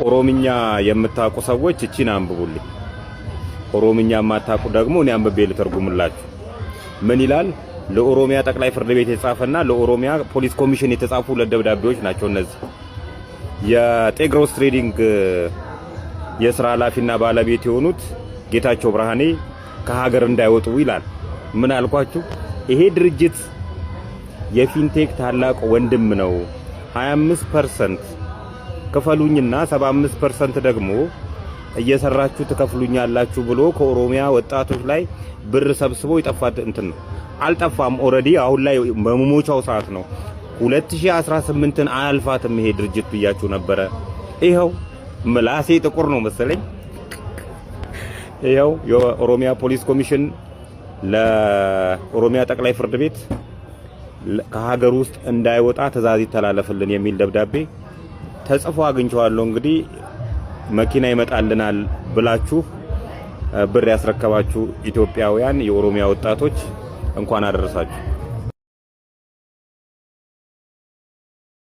ኦሮምኛ የምታውቁ ሰዎች እቺን አንብቡልኝ። ኦሮምኛ የማታውቁ ደግሞ እኔ አንብቤ ልተርጉምላችሁ። ምን ይላል? ለኦሮሚያ ጠቅላይ ፍርድ ቤት የተጻፈና ለኦሮሚያ ፖሊስ ኮሚሽን የተጻፉ ሁለት ደብዳቤዎች ናቸው እነዚህ። የጤግሮስ ትሬዲንግ የሥራ ኃላፊና ባለቤት የሆኑት ጌታቸው ብርሃኔ ከሀገር እንዳይወጡ ይላል። ምን አልኳችሁ? ይሄ ድርጅት የፊንቴክ ታላቅ ወንድም ነው። 25% ክፈሉኝና 75% ደግሞ እየሰራችሁ ትከፍሉኛላችሁ ብሎ ከኦሮሚያ ወጣቶች ላይ ብር ሰብስቦ ይጠፋት እንትን ነው። አልጠፋም። ኦሬዲ አሁን ላይ በመሞቻው ሰዓት ነው። 2018ን አያልፋትም ይሄ ድርጅት ብያችሁ ነበረ። ይሄው ምላሴ ጥቁር ነው መሰለኝ። ይሄው የኦሮሚያ ፖሊስ ኮሚሽን ለኦሮሚያ ጠቅላይ ፍርድ ቤት ከሀገር ውስጥ እንዳይወጣ ትዕዛዝ ይተላለፍልን የሚል ደብዳቤ ተጽፎ አግኝቼዋለሁ። እንግዲህ መኪና ይመጣልናል ብላችሁ ብር ያስረከባችሁ ኢትዮጵያውያን የኦሮሚያ ወጣቶች እንኳን አደረሳችሁ።